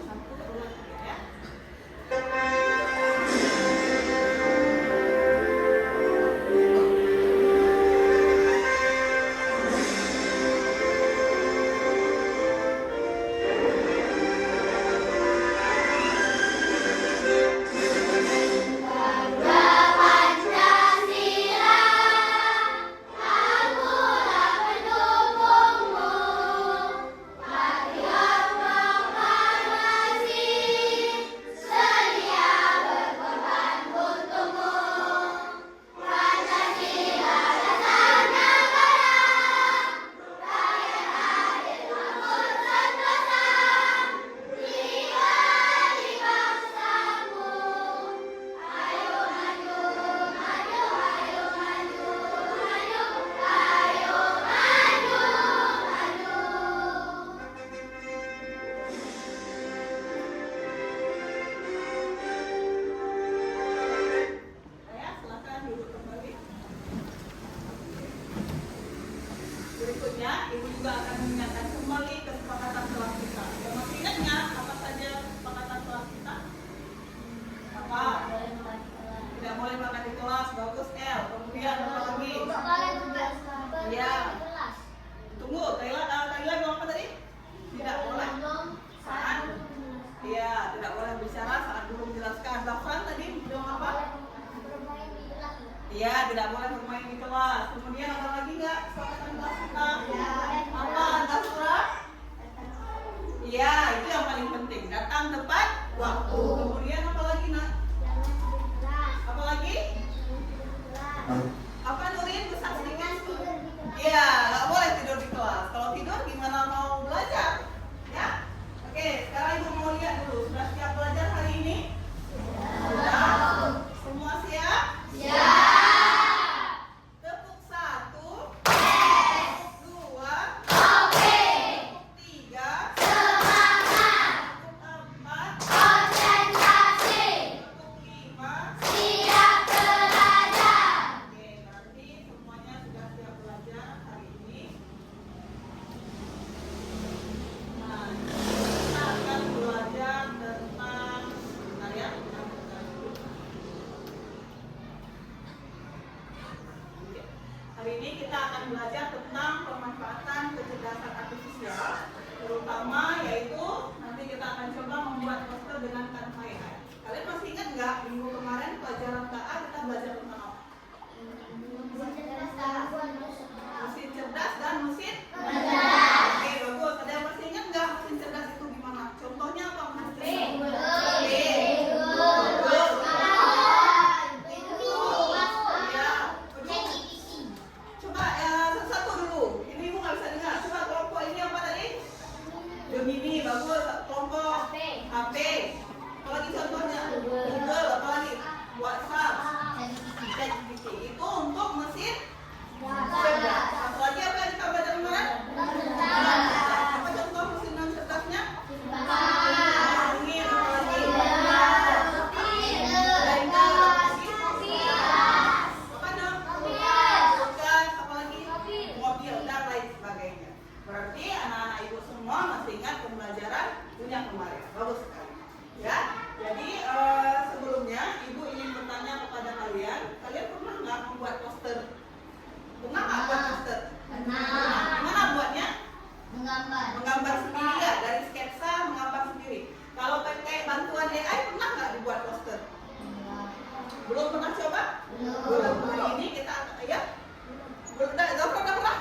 Satu, dua, tiga ya. Berikutnya, Ibu juga akan mengingatkan kembali kesepakatan kelas kita. Yang masih ingat nggak apa saja kesepakatan kelas kita? Apa? Tidak boleh makan di kelas. Bagus, El. Kemudian apa lagi? Iya. Tunggu, Thailand mau apa tadi? Tidak boleh. Saat? Iya, tidak boleh bicara saat belum menjelaskan. Bahkan tadi bilang apa? Iya, tidak boleh bermain di kelas. Kemudian apa lagi nggak kesepakatan kelas kita? Apa? Angkat surat? Iya, itu yang paling penting. Datang tepat waktu. Kemudian apa lagi nak? Apa lagi? Apa Nurin? Besar sedikit? Iya, nggak boleh tidur di kelas. Kalau tidur gimana mau belajar? Ya? Oke, sekarang Ibu mau lihat dulu. Sudah siap belajar hari ini? Sudah. Semua siap? Siap. Hari ini kita akan belajar tentang pemanfaatan kecerdasan artifisial, terutama yaitu nanti kita akan coba membuat poster dengan Canva AI. Kalian masih ingat nggak minggu kemarin pelajaran KA kita belajar tentang apa? Mesin cerdas dan mesin cerdas. Oke, bagus. Ada yang masih ingat nggak mesin cerdas itu gimana? Contohnya apa mesin cerdas? Gemini, bagus. Kelompok HP. Apalagi contohnya? Google, apalagi? WhatsApp. ChatGPT. Itu untuk mesin cerdas. Apalagi apa yang kita belajar kemarin? Apa contoh mesin non cerdasnya? Angin, apalagi? Apa dong? Kulkas, apalagi? Mobil, dan lain sebagainya. Berarti anak-anak ibu semua masih ingat pembelajaran punya kemarin. Bagus sekali. Ya, jadi sebelumnya ibu ingin bertanya kepada kalian, kalian pernah nggak membuat poster? Pernah nggak buat poster? Pernah. Gimana buatnya? Menggambar sendiri ya, dari sketsa menggambar sendiri. Kalau pakai bantuan AI pernah nggak dibuat poster? Belum pernah coba? Belum. Hari ini kita ya. Udah pernah?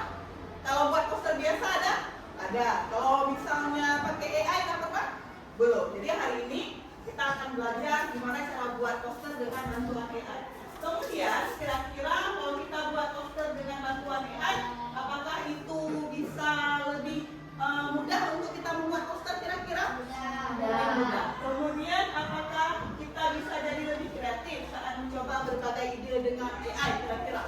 Kalau buat poster biasa ada? Ada. Kalau misalnya pakai AI nggak pernah? Belum. Jadi hari ini kita akan belajar gimana cara buat poster dengan bantuan AI. Kemudian kira-kira kalau kita buat poster dengan bantuan AI, apakah itu bisa lebih mudah untuk kita membuat poster kira-kira? Mudah. Kemudian apakah kita bisa jadi lebih kreatif saat mencoba berbagai ide dengan AI kira-kira?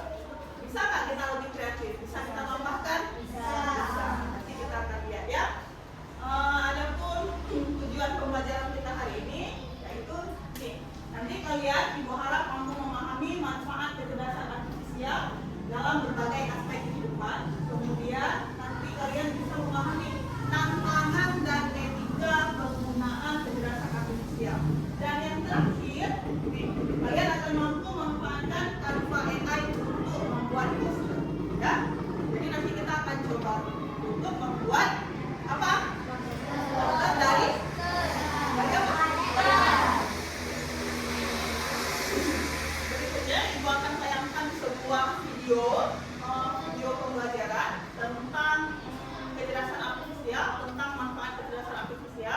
Bisa nggak kita lebih kreatif? Bisa kita tambahkan? Bisa. Nanti kita akan lihat ya. Adapun tujuan pembelajaran kita hari ini yaitu nih, nanti kalian ibu harap mampu memahami manfaat kecerdasan artifisial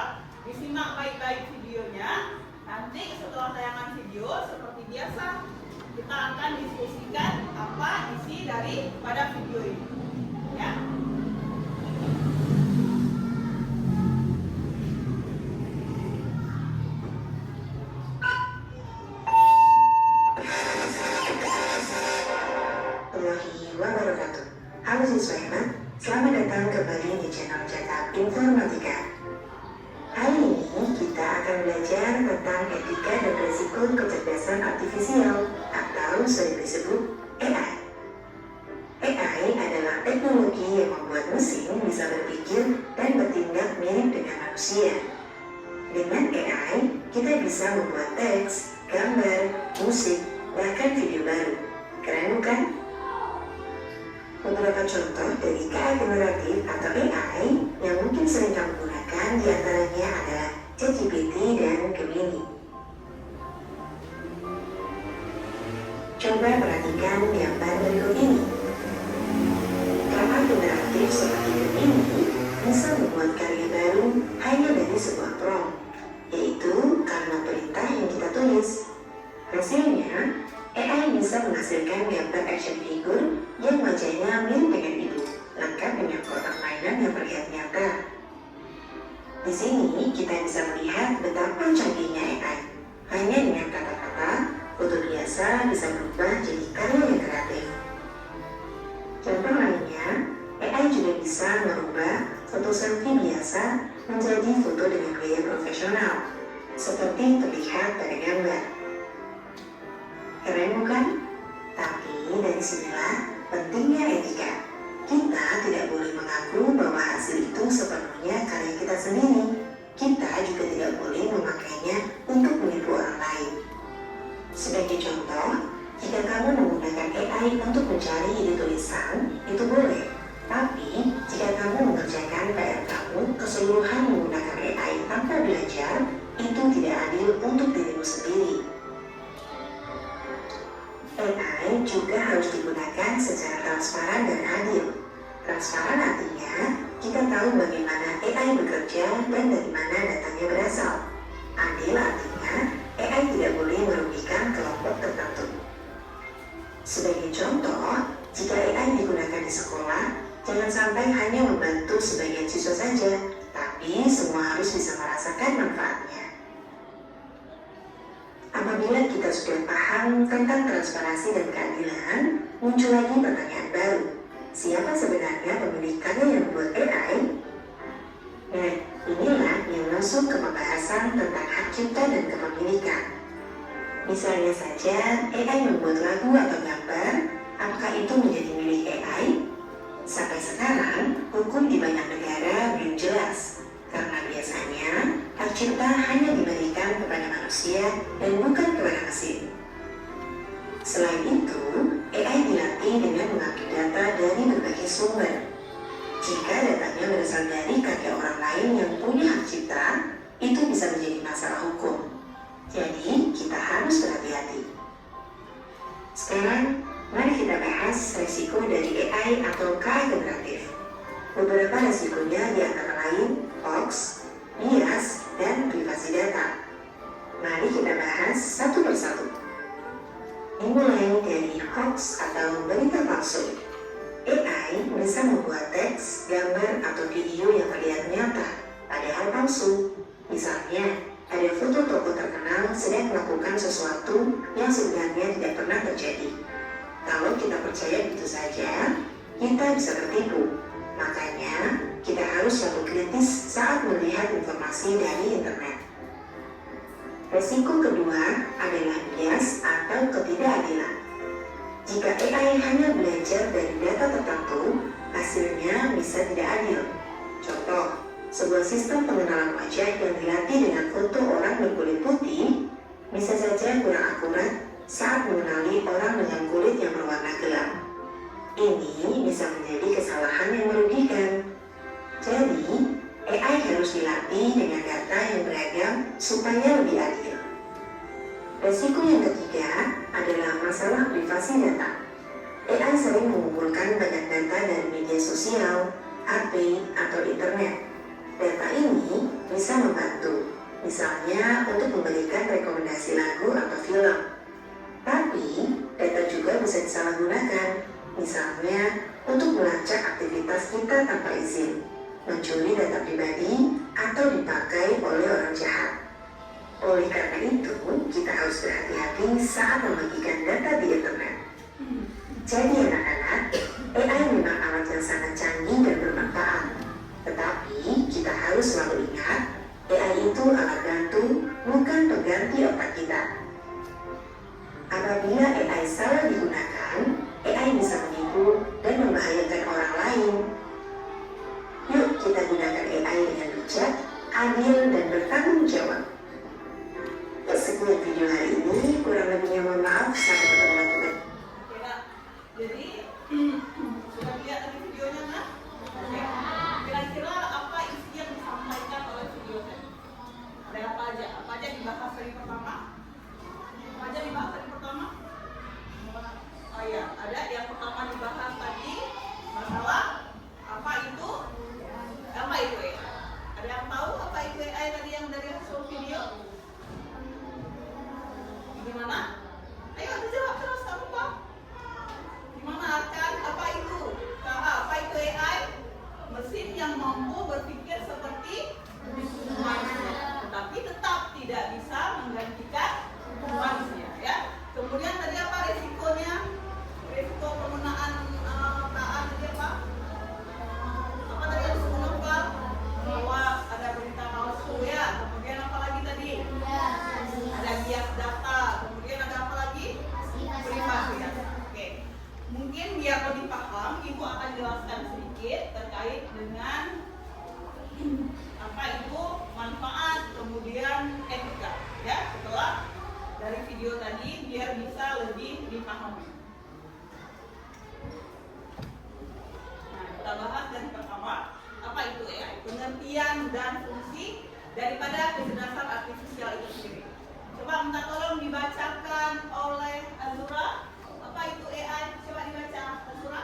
ya. Disimak baik-baik videonya. Nanti setelah tayangan video seperti biasa kita akan diskusikan apa isi daripada video ini. Ya. Wabarakatuh. Halo siswa hebat, selamat datang kembali di channel Cetak Informatika. Hari ini kita akan belajar tentang etika dan risiko kecerdasan artifisial atau sering disebut AI. AI adalah teknologi yang membuat mesin bisa berpikir dan bertindak mirip dengan manusia. Dengan AI, kita bisa membuat teks, gambar, musik, bahkan video baru. Keren bukan? Beberapa contoh dari KI generatif atau AI yang mungkin sering kamu gunakan diantaranya adalah ChatGPT dan Gemini. Coba perhatikan gambar berikut ini. KI generatif seperti Gemini bisa membuat karya baru hanya dari sebuah prompt, yaitu kalimat perintah yang kita tulis. Hasilnya, AI bisa menghasilkan gambar action figure yang wajahnya mirip dengan ibu, lengkap dengan kotak mainan yang terlihat nyata. Di sini kita bisa melihat betapa canggihnya AI. Hanya dengan kata-kata, foto biasa bisa berubah jadi karya yang kreatif. Contoh lainnya, AI juga bisa merubah foto selfie biasa menjadi foto dengan gaya profesional, seperti terlihat pada gambar. Keren bukan? Tapi dari sinilah pentingnya etika. Kita tidak boleh mengaku bahwa hasil itu sepenuhnya karya kita sendiri. Kita juga tidak boleh memakainya untuk menipu orang lain. Sebagai contoh, jika kamu menggunakan AI untuk mencari ide tulisan, itu boleh. Tapi, jika kamu mengerjakan PR kamu keseluruhan menggunakan AI tanpa belajar, itu tidak adil untuk dirimu sendiri. AI juga harus digunakan secara transparan dan adil. Transparan artinya kita tahu bagaimana AI bekerja dan dari mana datanya berasal. Adil artinya AI tidak boleh merugikan kelompok tertentu. Sebagai contoh, jika AI digunakan di sekolah, jangan sampai hanya membantu sebagian siswa saja, tapi semua harus bisa merasakan manfaatnya. Apabila kita sudah paham tentang transparansi dan keadilan, muncul lagi pertanyaan baru. Siapa sebenarnya pemilik karya yang membuat AI? Nah, inilah yang masuk ke pembahasan tentang hak cipta dan kepemilikan. Misalnya saja, AI membuat lagu atau gambar, apakah itu menjadi milik AI? Sampai sekarang, hukum di banyak negara belum jelas. Karena biasanya, hak cipta hanya diberikan kepada manusia dan bukan kepada mesin. Selain itu, AI dilatih dengan mengambil data dari berbagai sumber. Jika datanya berasal dari karya orang lain yang punya hak cipta, itu bisa menjadi masalah hukum. Jadi, kita harus berhati-hati. Sekarang, mari kita bahas resiko dari AI atau KI generatif. Beberapa resikonya diantara lain hoax, bias, dan privasi data. Mari kita bahas satu persatu. Dimulai dari hoax atau berita palsu. AI bisa membuat teks, gambar, atau video yang terlihat nyata, padahal palsu. Misalnya, ada foto tokoh terkenal sedang melakukan sesuatu yang sebenarnya tidak pernah terjadi. Kalau kita percaya begitu saja, kita bisa tertipu. Makanya, kita harus selalu kritis saat melihat informasi dari internet. Resiko kedua adalah bias atau ketidakadilan. Jika AI hanya belajar dari data tertentu, hasilnya bisa tidak adil. Contoh, sebuah sistem pengenalan wajah yang dilatih dengan foto orang berkulit putih bisa saja kurang akurat saat mengenali orang dengan kulit yang berwarna gelap. Ini bisa menjadi kesalahan yang merugikan. Jadi, AI harus dilatih dengan data yang beragam supaya lebih adil. Resiko yang ketiga adalah masalah privasi data. AI sering mengumpulkan banyak data dari media sosial, HP, atau internet. Data ini bisa membantu, misalnya untuk memberikan rekomendasi lagu atau film. Tapi, data juga bisa disalahgunakan, misalnya untuk melacak aktivitas kita tanpa izin, mencuri data pribadi, atau dipakai oleh orang jahat. Oleh karena itu, kita harus berhati-hati saat membagikan data di internet. Jadi anak-anak, AI memang alat yang sangat canggih dan bermanfaat. Tetapi, kita harus selalu ingat, AI itu alat bantu, bukan pengganti otak kita. Apabila AI salah digunakan, AI bisa menipu dan membahayakan orang lain. Yuk kita gunakan AI dengan bijak, adil, dan bertanggung jawab. Sekian video hari ini, kurang lebihnya mohon maaf. Sampai ketemu lagi. Oke, Nak. Jadi sudah lihat tadi videonya, Nak? Oke. Kira-kira apa isi yang disampaikan oleh video tadi? Ada apa aja? Apa aja dibahas hari pertama? Apa aja dibahas hari pertama? Oh iya, ada yang pertama dibahas tadi masalah apa itu AI? Ada yang tahu apa itu AI tadi yang dari hasil video? Gimana? Ayo dijawab terus, tak lupa. Gimana kan? Apa itu? Apa itu AI? Mesin yang mampu berpikir seperti manusia, tetapi tetap tidak bisa menggantikan manusia, ya. Kemudian tadi apa resikonya? Resiko penggunaan taan tadi apa? Apa tadi yang disebut bahwa ada berita palsu, ya. Kemudian apa lagi tadi? Ada bias data. Kemudian ada apa lagi? Privasi. Oke. Mungkin biar lebih paham, Ibu akan jelaskan sedikit terkait dengan apa itu manfaat, kemudian etika, ya. Setelah dari video tadi, biar bisa lebih dipahami. Nah, kita bahas dari pertama, apa itu AI? Pengertian dan fungsi daripada kecerdasan artifisial itu sendiri. Coba minta tolong dibacakan oleh Azura. Apa itu AI? Coba dibaca, Azura.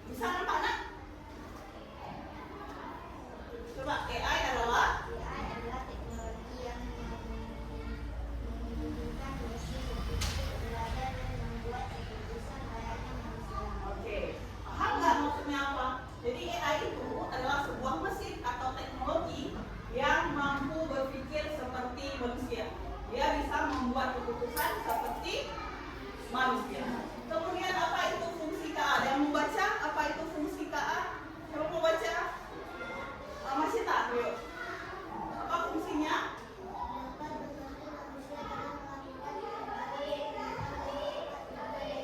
Bisa nampak, Nak? Coba, AI adalah teknologi yang memungkinkan mesin berpikir belajar dan membuat keputusan layaknya manusia. Oke, paham nggak maksudnya apa? Jadi AI itu adalah sebuah mesin atau teknologi yang mampu berpikir seperti manusia. Dia bisa membuat keputusan seperti manusia. Kemudian apa itu fungsi KA? Ada yang membaca apa itu fungsi KA? Siapa mau baca? Masih tak? Yuk. Apa fungsinya? Dapat membantu manusia dalam melakukan berbagai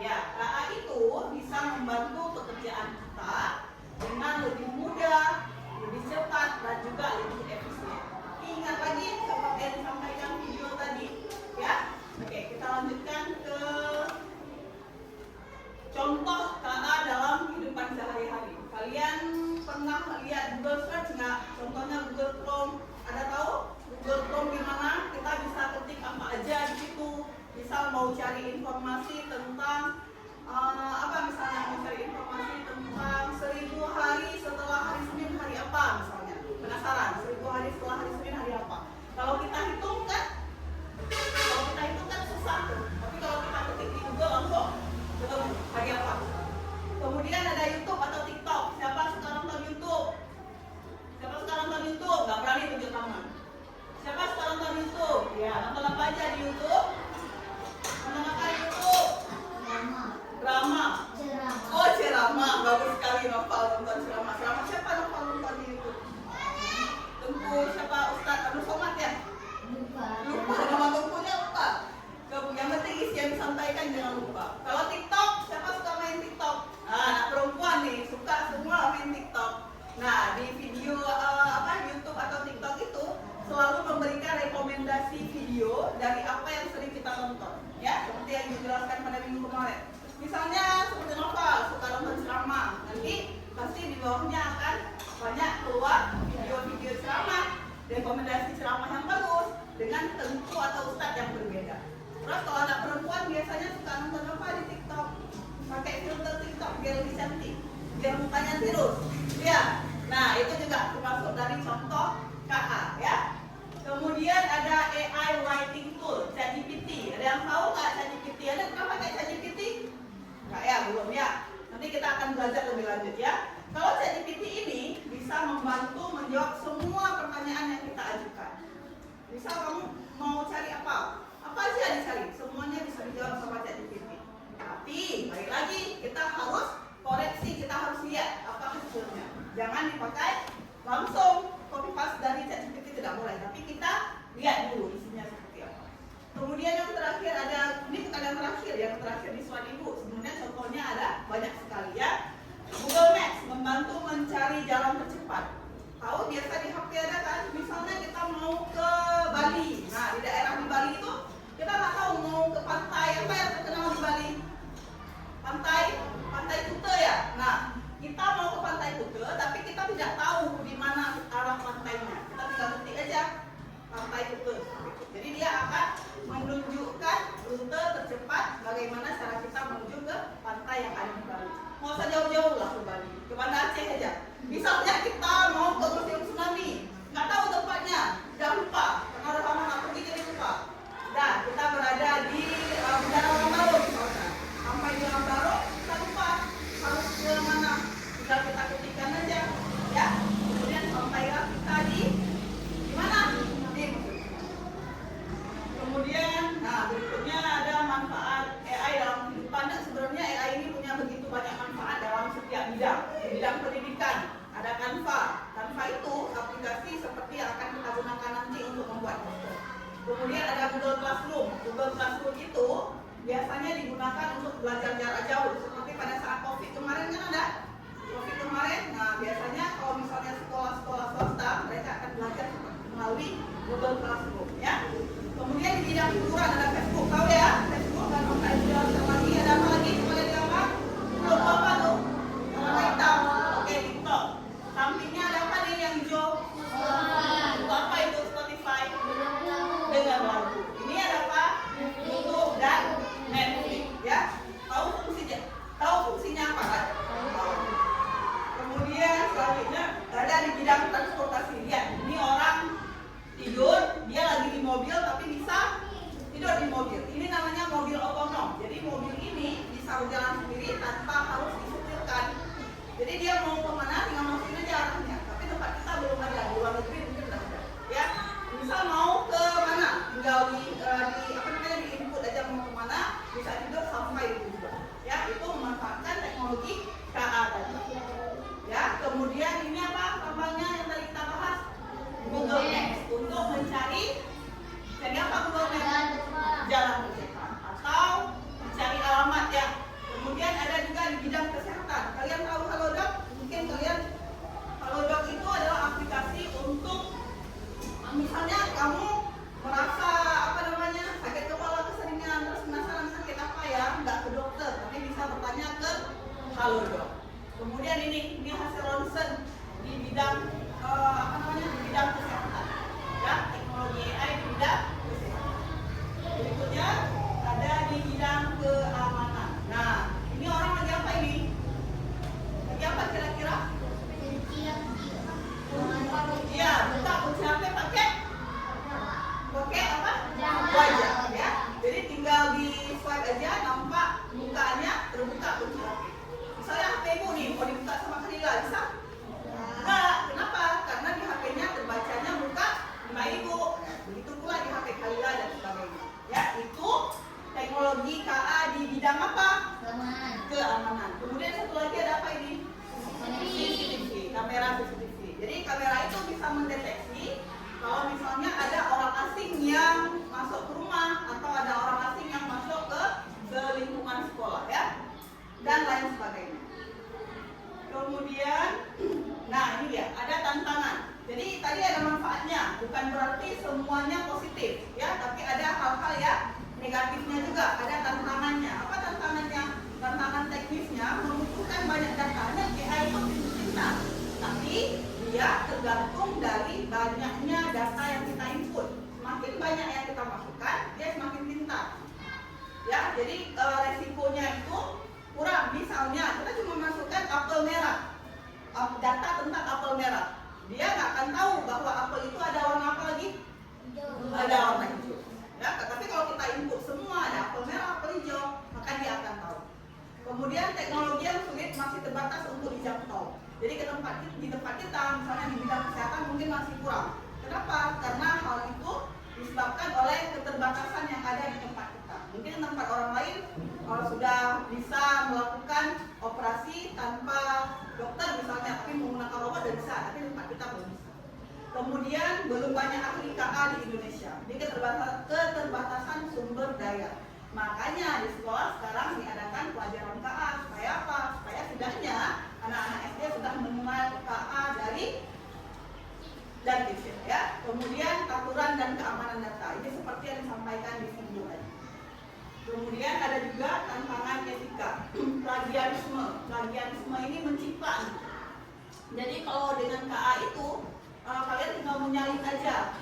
Ya, KA itu bisa membantu pekerjaan kita dengan lebih mudah, lebih cepat, dan juga lebih efisien. Ingat lagi seperti yang disampaikan video tadi, ya. Oke, kita lanjutkan ke contoh KA dalam kehidupan sehari-hari. Kalian pernah lihat Google Search nggak? Contohnya Google Chrome. Ada tahu Google Chrome gimana? Kita bisa ketik apa aja di situ. Misal mau cari informasi tentang apa, misalnya mau cari informasi tentang 1000 hari setelah hari Senin hari apa misalnya. Penasaran 1000 hari setelah hari Senin hari apa? Kalau kita hitung kan susah tuh. Tapi kalau kita ketik di Google langsung ketemu hari apa. Kemudian ada YouTube atau TikTok. Siapa sekarang nonton YouTube? Siapa sekarang nonton YouTube? Gak berani tunjuk tangan. Siapa sekarang nonton YouTube? Ya, nonton apa aja di YouTube? Nonton apa di YouTube? Drama. Oh, ceramah. Bagus sekali Noval nonton ceramah. Ceramah siapa Noval nonton di YouTube? Tengku siapa? Ustadz Abdul Somad ya? Lupa nama tengkunya, lupa. Yang penting isi yang disampaikan jangan lupa. Kalau TikTok, siapa suka main TikTok? Nah, anak perempuan nih suka semua main TikTok. Nah, di video YouTube atau TikTok itu selalu memberikan rekomendasi video dari apa yang sering kita tonton, ya, seperti yang dijelaskan pada minggu kemarin. Misalnya seperti Novel suka nonton ceramah, nanti pasti di bawahnya akan banyak keluar video-video ceramah, rekomendasi ceramah yang bagus dengan tentu atau ustadz yang berbeda. Terus kalau anak perempuan biasanya suka nonton apa di TikTok? Pakai filter TikTok biar lebih cantik, biar mukanya tirus. Ya. Nah, itu juga termasuk dari contoh KA ya. Kemudian ada AI writing tool, ChatGPT. Ada yang tahu nggak ChatGPT? Ada pernah pakai ChatGPT? Nggak ya, belum ya. Nanti kita akan belajar lebih lanjut ya. Kalau ChatGPT ini bisa membantu menjawab semua pertanyaan yang kita ajukan. Misal kamu mau cari apa? Apa aja yang dicari? Semuanya bisa dijawab sama ChatGPT. Tapi balik lagi kita harus koreksi, kita harus lihat apa hasilnya. Jangan dipakai langsung copy paste dari ChatGPT, tidak boleh. Tapi kita lihat dulu isinya seperti apa. Kemudian yang terakhir ada, ini bukan yang terakhir di slide ibu. Sebenarnya contohnya ada banyak sekali ya. Google Maps membantu mencari jalan tercepat. Tahu biasa di HP ada kan? Misalnya kita mau ke Bali. Nah di daerah di Bali itu kita nggak tahu mau ke pantai apa yang terkenal di Bali. Pantai Kuta ya. Nah kita mau ke Pantai Kuta, tapi kita tidak tahu di mana arah pantainya. Kita tinggal ketik aja Pantai Kuta. Jadi dia akan menunjukkan rute tercepat bagaimana cara kita menuju ke pantai yang ada di Bali. Mau usah jauh-jauh lah ke Bali, ke Banda Aceh aja. Misalnya kita mau ke Museum Tsunami, nggak tahu tempatnya, jangan lupa, karena udah lama nggak pergi jadi lupa. Nah, kita berada di Bendara Lambaru misalnya. Sampai di Lambaru, kita lupa harus ke mana. Tinggal kita ketikkan aja, ya. Kemudian sampailah kita di mana? Di Museum. Kemudian, nah berikutnya ada manfaat AI dalam kehidupan. Dan sebenarnya AI ini punya begitu banyak manfaat dalam setiap bidang. Di bidang pendidikan, ada Canva. Canva itu aplikasi seperti yang akan kita gunakan nanti untuk membuat poster. Kemudian ada Google Classroom. Google Classroom itu biasanya digunakan untuk belajar jarak jauh. Seperti pada saat COVID kemarin kan ada. COVID kemarin, nah biasanya kalau misalnya sekolah-sekolah swasta, mereka akan belajar melalui Google Classroom ya. Kemudian di bidang hiburan ada Facebook, tahu ya? Facebook dan online jelaskan lagi. Ada apa lagi? Boleh digambar? Belum apa tuh? Warna hitam. Oke, TikTok. Sampingnya ada apa nih yang hijau? Itu apa itu? Spotify. Dengan lagu. Ini ada apa? YouTube dan Netflix. Ya. Tahu fungsinya? Tahu fungsinya apa kan? Kemudian selanjutnya ada di bidang transportasi. Lihat, ini orang tidur, dia lagi di mobil tapi bisa tidur di mobil. Ini namanya mobil otonom. Jadi mobil ini bisa berjalan sendiri tanpa harus disetirkan. Jadi dia mau kemana tinggal masukin aja arahnya. Tapi tempat kita belum ada, di luar negeri mungkin udah ada. Ya, misal mau ke mana, tinggal di input aja mau kemana, bisa tidur sampai di tujuan. Ya, itu memanfaatkan teknologi KA tadi. Ya, kemudian ini apa? Tambahnya yang tadi kita bahas. Google Maps untuk mencari apa Google Maps? Jalan terdekat atau mencari alamat ya. Kemudian ada juga di bidang kesehatan. Kalian tahu Halodoc? Mungkin kalian Halodoc itu adalah aplikasi untuk misalnya kamu merasa sakit kepala keseringan terus penasaran sakit apa ya, nggak ke dokter tapi bisa bertanya ke Halodoc. Kemudian ini hasil ronsen di bidang di bidang kesehatan ya, teknologi AI di bidang kesehatan. Berikutnya ada di bidang keamanan. Nah ini orang lagi apa ini? Lagi apa kira-kira? Iya, buka kunci HP pakai apa? Wajah ya. Jadi tinggal di swipe aja, nampak mukanya terbuka kunci HP. Misalnya HP ibu nih mau dibuka sama Khalila, bisa? Enggak, kenapa? Karena di HP-nya terbacanya muka Mbak Ibu. Begitu pula di HP Khalila dan sebagainya. Ya, itu teknologi KA di bidang apa? Keamanan. Kemudian satu lagi ada apa ini? CCTV, kamera CCTV. Jadi kamera itu bisa mendeteksi kalau misalnya ada orang asing yang masuk ke rumah atau ada orang asing yang masuk ke lingkungan sekolah ya, dan lain sebagainya. Kemudian, nah ini dia, ada tantangan. Jadi tadi ada manfaatnya, bukan berarti semuanya positif ya, tapi ada hal-hal ya negatifnya juga, ada tantangannya. Apa tantangannya? Tantangan teknisnya membutuhkan banyak data. AI itu pintar, tapi dia tergantung dari banyaknya data yang kita input. Semakin banyak yang kita masukkan, dia semakin pintar. Ya, jadi resikonya itu kurang. Misalnya kita cuma masukkan apel merah, data tentang apel merah. Dia nggak akan tahu bahwa apel itu ada warna apa lagi? Ada warna hijau. Ya, tapi kalau kita input semua ada apel merah, apel hijau, maka dia akan tahu. Kemudian teknologi yang sulit masih terbatas untuk dijangkau. Jadi di tempat kita, misalnya di bidang kesehatan mungkin masih kurang. Kenapa? Karena hal itu disebabkan oleh keterbatasan yang ada di tempat kita. Mungkin tempat orang lain sudah bisa melakukan operasi tanpa dokter misalnya, tapi menggunakan robot dan bisa, tapi tempat kita belum bisa. Kemudian belum banyak ahli KA di Indonesia. Jadi keterbatasan sumber daya. Makanya di sekolah sekarang diadakan pelajaran KA. Supaya apa? Supaya setidaknya anak-anak SD sudah mengenal KA dan kecil ya. Kemudian aturan dan keamanan data. Ini seperti yang disampaikan di video tadi. Kemudian ada juga tantangan etika. Plagiarisme ini mencipta. Jadi kalau dengan KA itu kalian tinggal menyalin aja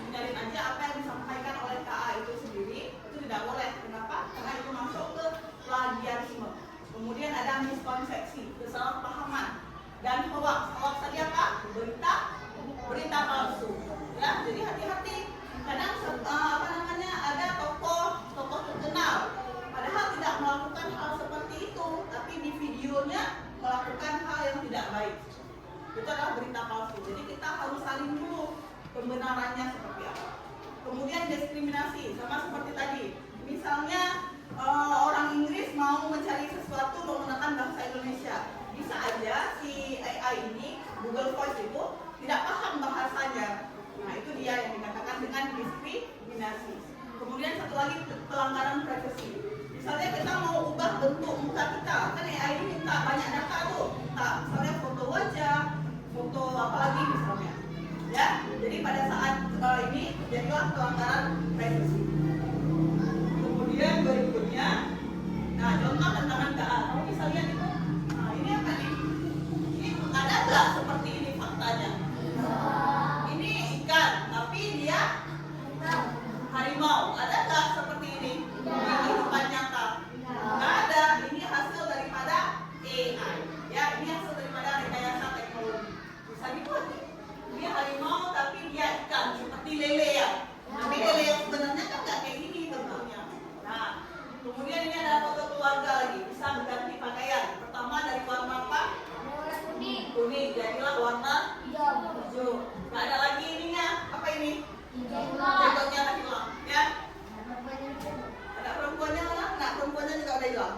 apa yang disampaikan oleh KA itu sendiri, itu tidak boleh. Kenapa? Karena itu masuk ke plagiarisme. Kemudian ada miskonsepsi, kesalahpahaman, dan hoax. Hoax tadi apa? Berita palsu. Ya, jadi hati-hati. Kadang ada tokoh terkenal, padahal tidak melakukan hal seperti itu, tapi di videonya melakukan hal yang tidak baik. Itu adalah berita palsu. Jadi kita harus saling dulu pembenarannya seperti apa. Kemudian diskriminasi, sama seperti tadi. Misalnya orang Inggris mau mencari sesuatu menggunakan bahasa Indonesia, bisa aja si AI ini, Google Voice itu tidak paham bahasanya. Nah, itu dia yang dikatakan dengan diskriminasi. Kemudian satu lagi pelanggaran privasi. Misalnya kita mau ubah bentuk muka kita, kan AI ini minta banyak data tuh, misalnya foto wajah, foto apalagi misalnya, ya. Jadi pada saat ini jadilah pelanggaran privasi. Kemudian berikutnya, nah contoh tantangan KA, kamu bisa lihat itu. Nah ini apa nih? Ini ada nggak seperti ini faktanya? Ini ikan, tapi dia harimau. Ada nggak seperti ini? Di kehidupan nyata? Nggak ada. Ini hasil daripada AI. Ya, ini hasil daripada rekayasa teknologi. Bisa dibuat. Dia harimau, tapi dia ikan, seperti lele ya. Tapi lele yang sebenarnya kan nggak kayak gini bentuknya. Nah, kemudian ini ada foto keluarga lagi. Bisa berganti pakaian. Pertama dari warna apa? Kuning. Jadilah warna hijau. Nggak ada lagi ininya. Apa ini? Jenggotnya lagi hilang, ya? Ada perempuannya mana? Nah, perempuannya juga udah hilang.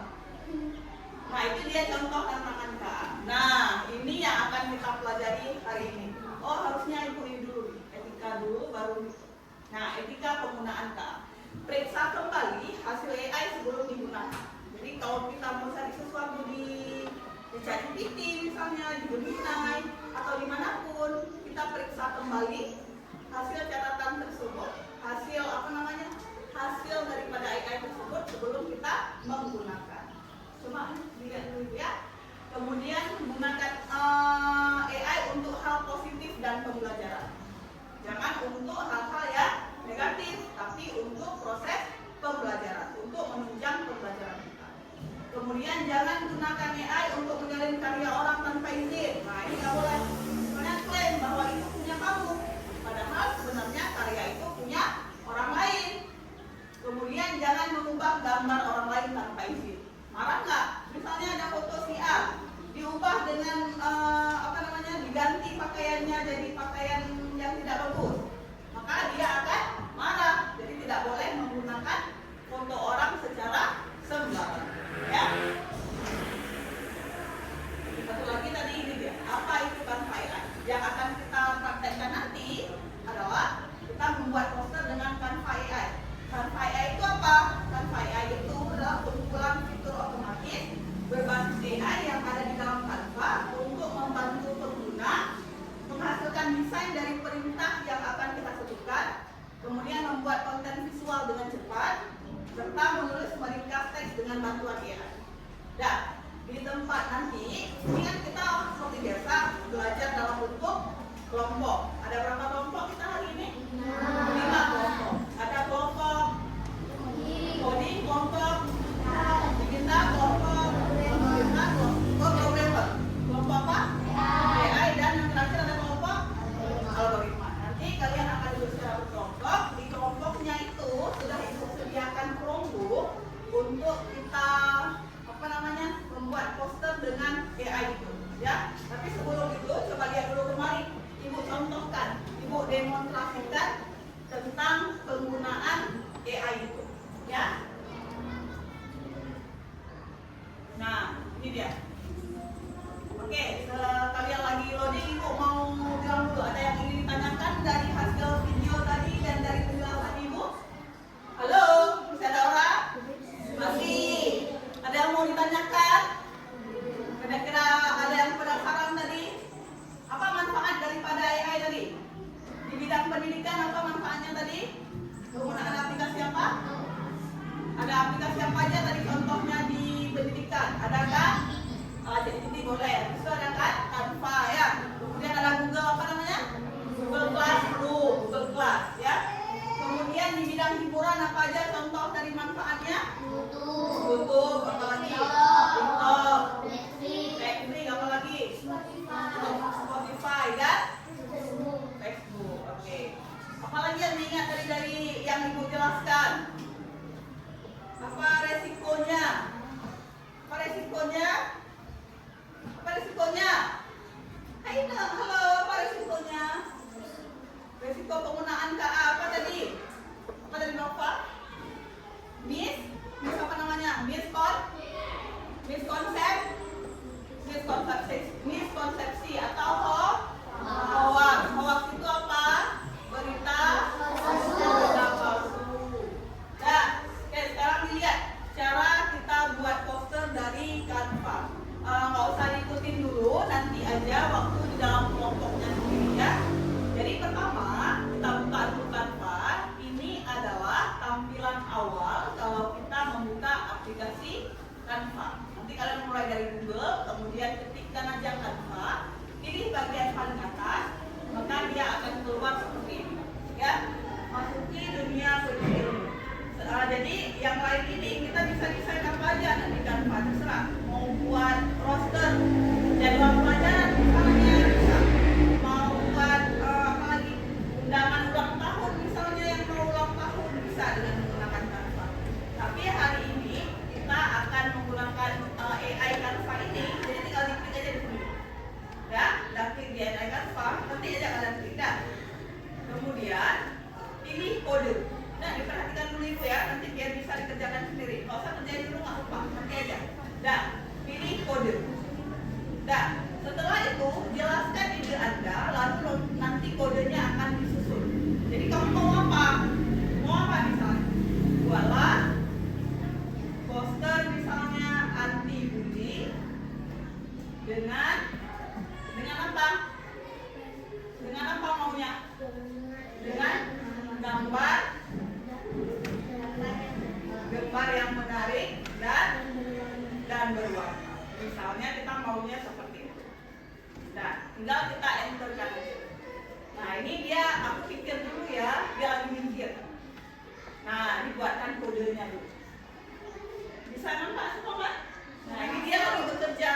Nah, itu dia contoh tantangan KA. Nah, ini yang akan kita pelajari hari ini. Oh, harusnya ini dulu, etika dulu, baru. Nah, etika penggunaan KA. Periksa kembali hasil AI sebelum digunakan. Jadi kalau kita mau cari sesuatu di ChatGPT misalnya, di Gemini atau dimanapun, kita periksa kembali hasil catatan tersebut, hasil daripada AI tersebut sebelum kita menggunakan. Cuma lihat dulu ya. Kemudian menggunakan AI untuk hal positif dan pembelajaran. Jangan untuk hal-hal yang negatif, tapi untuk proses pembelajaran, untuk menunjang pembelajaran kita. Kemudian jangan gunakan AI untuk menyalin karya orang tanpa izin. Nah ini nggak boleh. Soalnya klaim bahwa itu punya kamu, padahal sebenarnya karya itu punya orang lain. Kemudian jangan mengubah gambar orang lain tanpa izin. Marah nggak? Misalnya ada foto si A, diubah dengan diganti pakaiannya jadi pakaian yang tidak bagus, maka dia akan marah. Jadi tidak boleh menggunakan foto orang secara sembarangan. Ya. Satu lagi tadi ini dia. Apa itu Canva AI? Yang akan kita praktekkan nanti adalah kita membuat poster dengan Canva AI. Canva AI itu apa? Canva AI itu adalah kumpulan fitur otomatis berbasis AI yang ada di dalam Canva untuk membantu pengguna menghasilkan desain dari perintah yang akan kita sebutkan, kemudian membuat konten visual dengan cepat, serta menulis meringkas teks dengan bantuan AI. Dan di tempat nanti, ini kan kita seperti biasa belajar dalam bentuk kelompok. Ada berapa kelompok kita hari ini? 5 kelompok. Ada kelompok coding, kelompok digital, kelompok programmer. Kelompok apa? AI Kemudian di bidang hiburan apa aja contoh dari manfaatnya? YouTube, YouTube, apa lagi? TikTok, Netflix, apa lagi? Spotify dan Facebook. Oke. Apalagi yang diingat dari yang Ibu jelaskan? Apa resikonya? Apa resikonya? Apa resikonya? Hai, halo, apa resikonya? Resiko penggunaan KA apa tadi? Apa tadi Nova? Miss apa namanya? Miskonsepsi atau hoax. Hoax itu apa? Berita palsu. Nah, oke, sekarang dilihat cara kita buat poster dari Canva. Nggak usah diikutin dulu, nanti aja waktu di dalam kelompoknya sendiri ya. Jadi pertama kita buka dulu Canva. Ini adalah tampilan awal kalau kita membuka aplikasi Canva. Nanti kalian mulai dari Google, kemudian ketikkan aja Canva, pilih bagian paling atas, maka dia akan keluar seperti ini. Ya, masuki dunia berilmu. Jadi yang lain ini kita bisa desain apa aja nanti Canva, terserah. Mau buat roster, jadwal pelajaran misalnya bisa. Mau buat apa lagi? Undangan ulang tahun misalnya yang mau ulang tahun bisa dengan menggunakan Canva. Tapi hari ini kita akan menggunakan AI Canva ini, jadi tinggal diklik aja di sini. Ya, dan klik di AI Canva, nanti aja kalian klik dah. Kemudian pilih kode. Nah, diperhatikan dulu Ibu ya, nanti biar bisa dikerjakan sendiri. Kalau usah kerjain dulu nggak lupa, nanti aja. Nah, pilih kode. Nah, setelah itu jelaskan ide Anda, lalu nanti kodenya akan disusun. Jadi kamu mau apa? Mau apa misalnya? Buatlah poster misalnya anti bully dengan apa? Dengan apa maunya? Dengan gambar yang menarik dan berwarna. Misalnya kita maunya seperti itu. Nah, tinggal kita enterkan aja. Nah, ini dia aku pikir dulu ya, dia lagi mikir. Nah, dibuatkan kodenya dulu. Bisa nampak semua kan? Nah, ini dia lagi bekerja.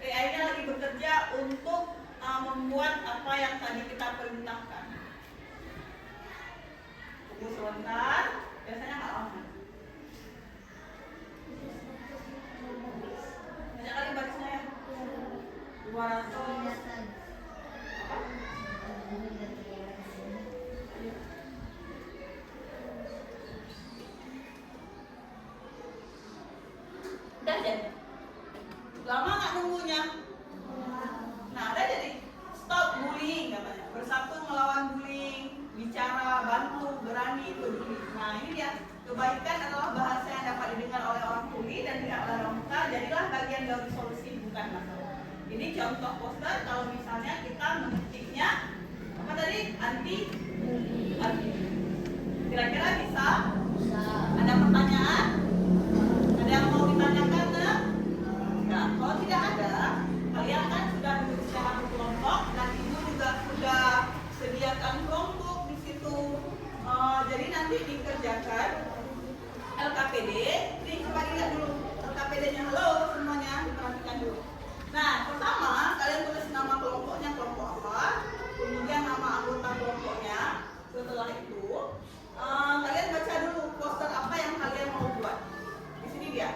AI-nya lagi bekerja untuk membuat apa yang tadi kita perintahkan. Tunggu sebentar, biasanya nggak lama. Banyak kali barisnya ya? 200. Udah jadi? Lama nggak nunggunya? Nah, udah jadi. Stop bullying katanya. Bersatu melawan bullying. Bicara, bantu, berani, peduli. Nah, ini dia. Kebaikan adalah bahasa yang dapat didengar oleh orang tuli dan tidak oleh orang buta. Jadilah bagian dari solusi, bukan masalah. Ini contoh poster kalau misalnya kita mengetiknya apa tadi? Anti. Kira-kira bisa? Ada pertanyaan? Ada yang mau ditanyakan? Nah, kalau tidak ada, kalian kan sudah duduk secara berkelompok dan Ibu juga sudah sediakan kelompok di situ. Jadi nanti dikerjakan LKPD. Ini coba dilihat dulu LKPD-nya. Halo semuanya, diperhatikan dulu. Nah, pertama kalian tulis nama kelompoknya, kelompok apa, kemudian nama anggota kelompoknya. Setelah itu kalian baca dulu poster apa yang kalian mau buat. Di sini dia.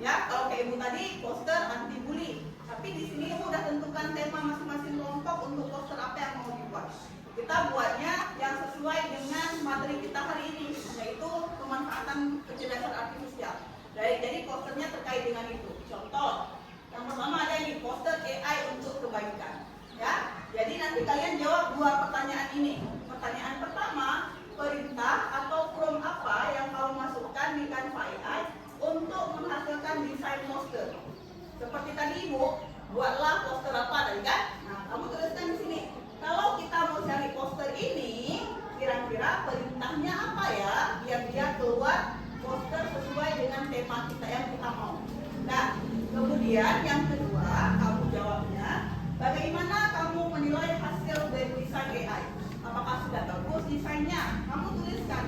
Ya, kalau kayak Ibu tadi poster anti bully. Tapi di sini Ibu udah tentukan tema masing-masing kelompok untuk poster apa yang mau dibuat. Kita buatnya yang sesuai dengan materi kita hari ini, yaitu pemanfaatan kecerdasan artifisial. Jadi posternya terkait dengan itu. Contoh, yang pertama ada ini poster AI untuk kebaikan. Ya, jadi nanti kalian jawab dua pertanyaan ini. Pertanyaan pertama, perintah atau prompt apa yang kamu masukkan di Canva AI untuk menghasilkan desain poster. Seperti tadi Ibu, buatlah poster apa tadi kan? Nah, kamu tuliskan di sini. Kalau kita mau cari poster ini, kira-kira perintahnya apa ya biar dia keluar poster sesuai dengan tema kita yang kita mau. Nah, kemudian yang kedua, kamu jawabnya, bagaimana kamu menilai hasil dari desain AI? Apakah sudah bagus desainnya? Kamu tuliskan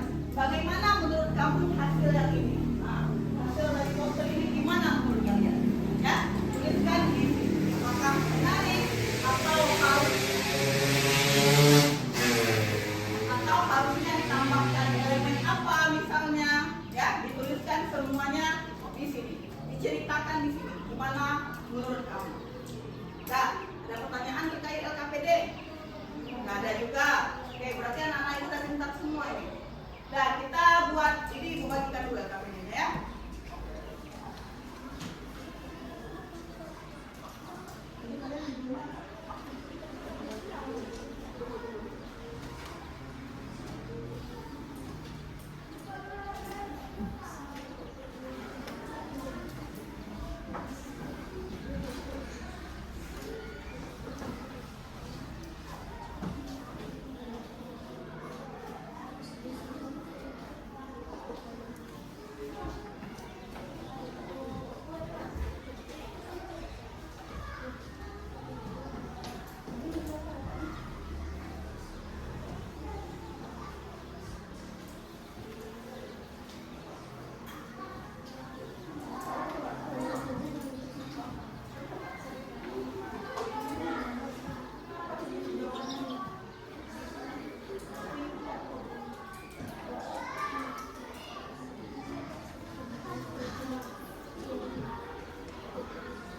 lakukan di sini. Gimana menurut kamu? Nah, ada pertanyaan terkait LKPD? Nggak ada juga. Oke, berarti anak-anak itu udah pintar semua ini. Nah, kita buat ini, ibu bagikan dulu LKPD-nya ya.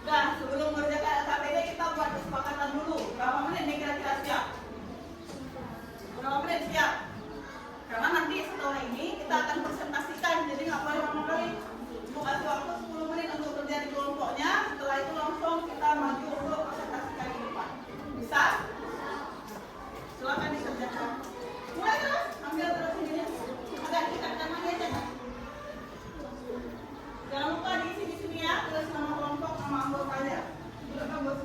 Nah, sebelum mengerjakan LKPD kita buat kesepakatan dulu. Berapa menit nih kira-kira siap? Berapa menit siap? Karena nanti setelah ini kita akan presentasikan, jadi nggak boleh lama kali. Ibu kasih waktu 10 menit untuk kerja di kelompoknya. Setelah itu langsung kita maju untuk presentasikan di depan. Bisa? Silakan dikerjakan. Mulai terus, ambil terus ininya. Agak dekat tangannya aja. Jangan lupa diisi di sini ya, tulis nama kelompok, nama anggotanya. Silakan bos.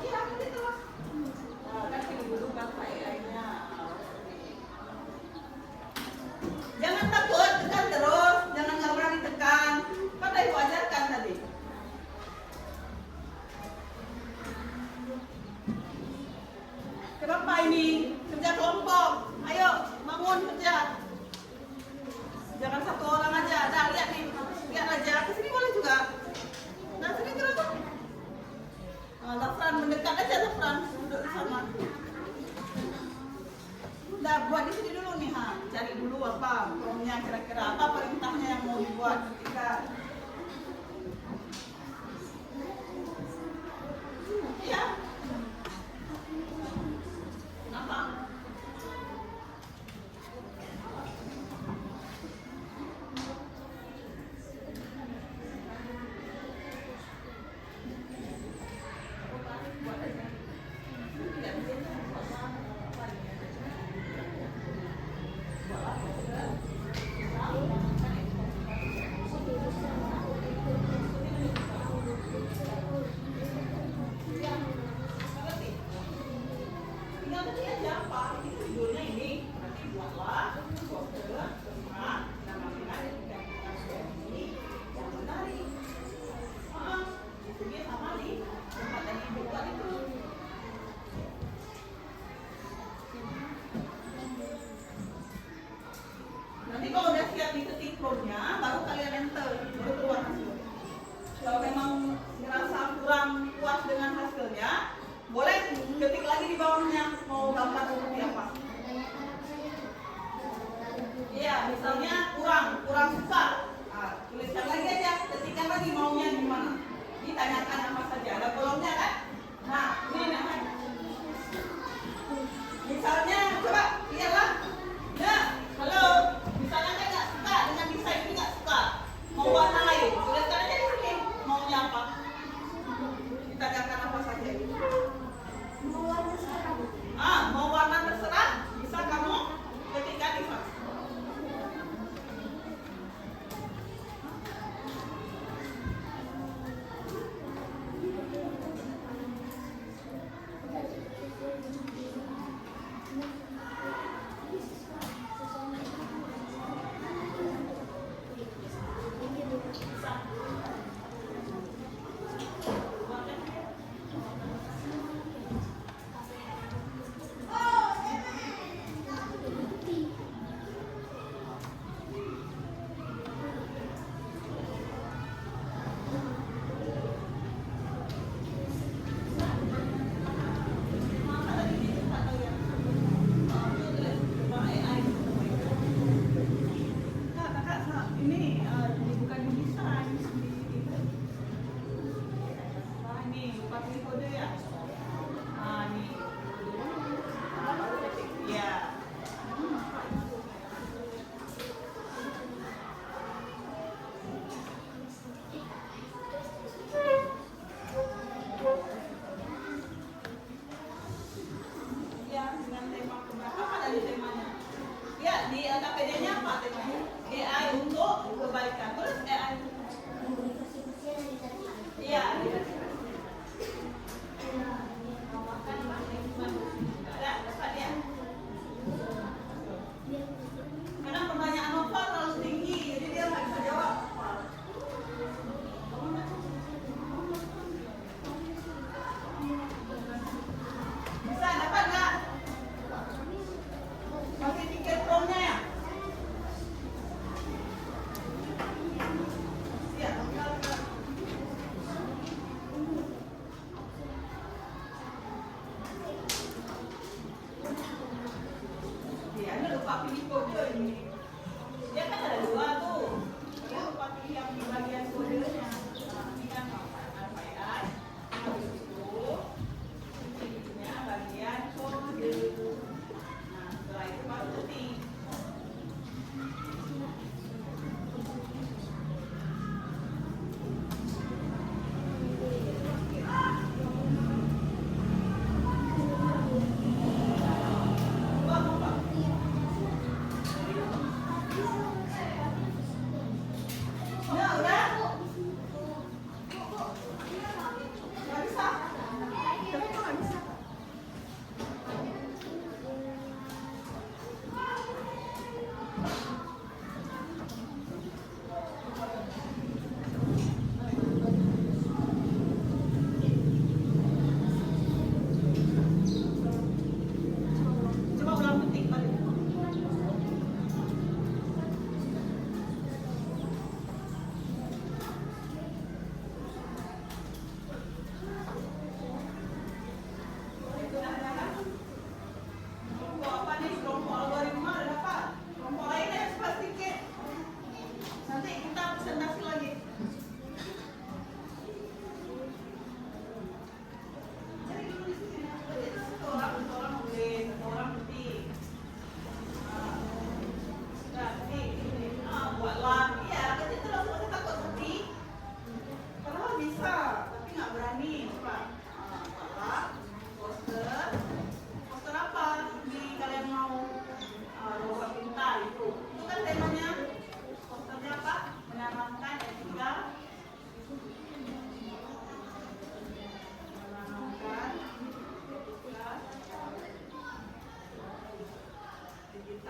Iya, gitu. Nah, kasih dulu bapak AI-nya. Jangan takut, tekan terus, jangan nggak berani tekan. Kan udah ibu ajarkan tadi. Kenapa ini? Kerja kelompok. Ayo, bangun kerja. Jangan satu orang aja. Nah, lihat nih, lihat aja. Kesini boleh juga. Nah, sini terus. Nah, Zafran mendekat aja Zafran, duduk di sana. Nah, buat di sini dulu nih, ha. Cari dulu apa formnya kira-kira apa perintahnya yang mau dibuat ketika. Iya. Kenapa? Buat aja. Tidak bisa. Buat apa?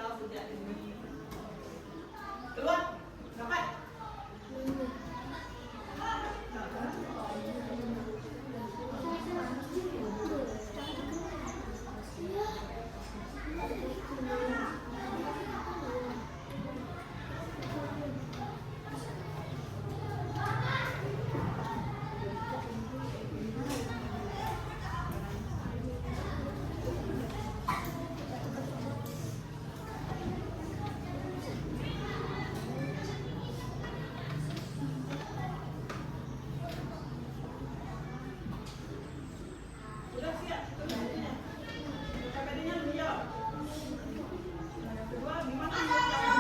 kalau sejak ini. Keluar, dapat. Sudah siap, KPD-nya. KPD-nya beliau. Kedua, gimana desainnya?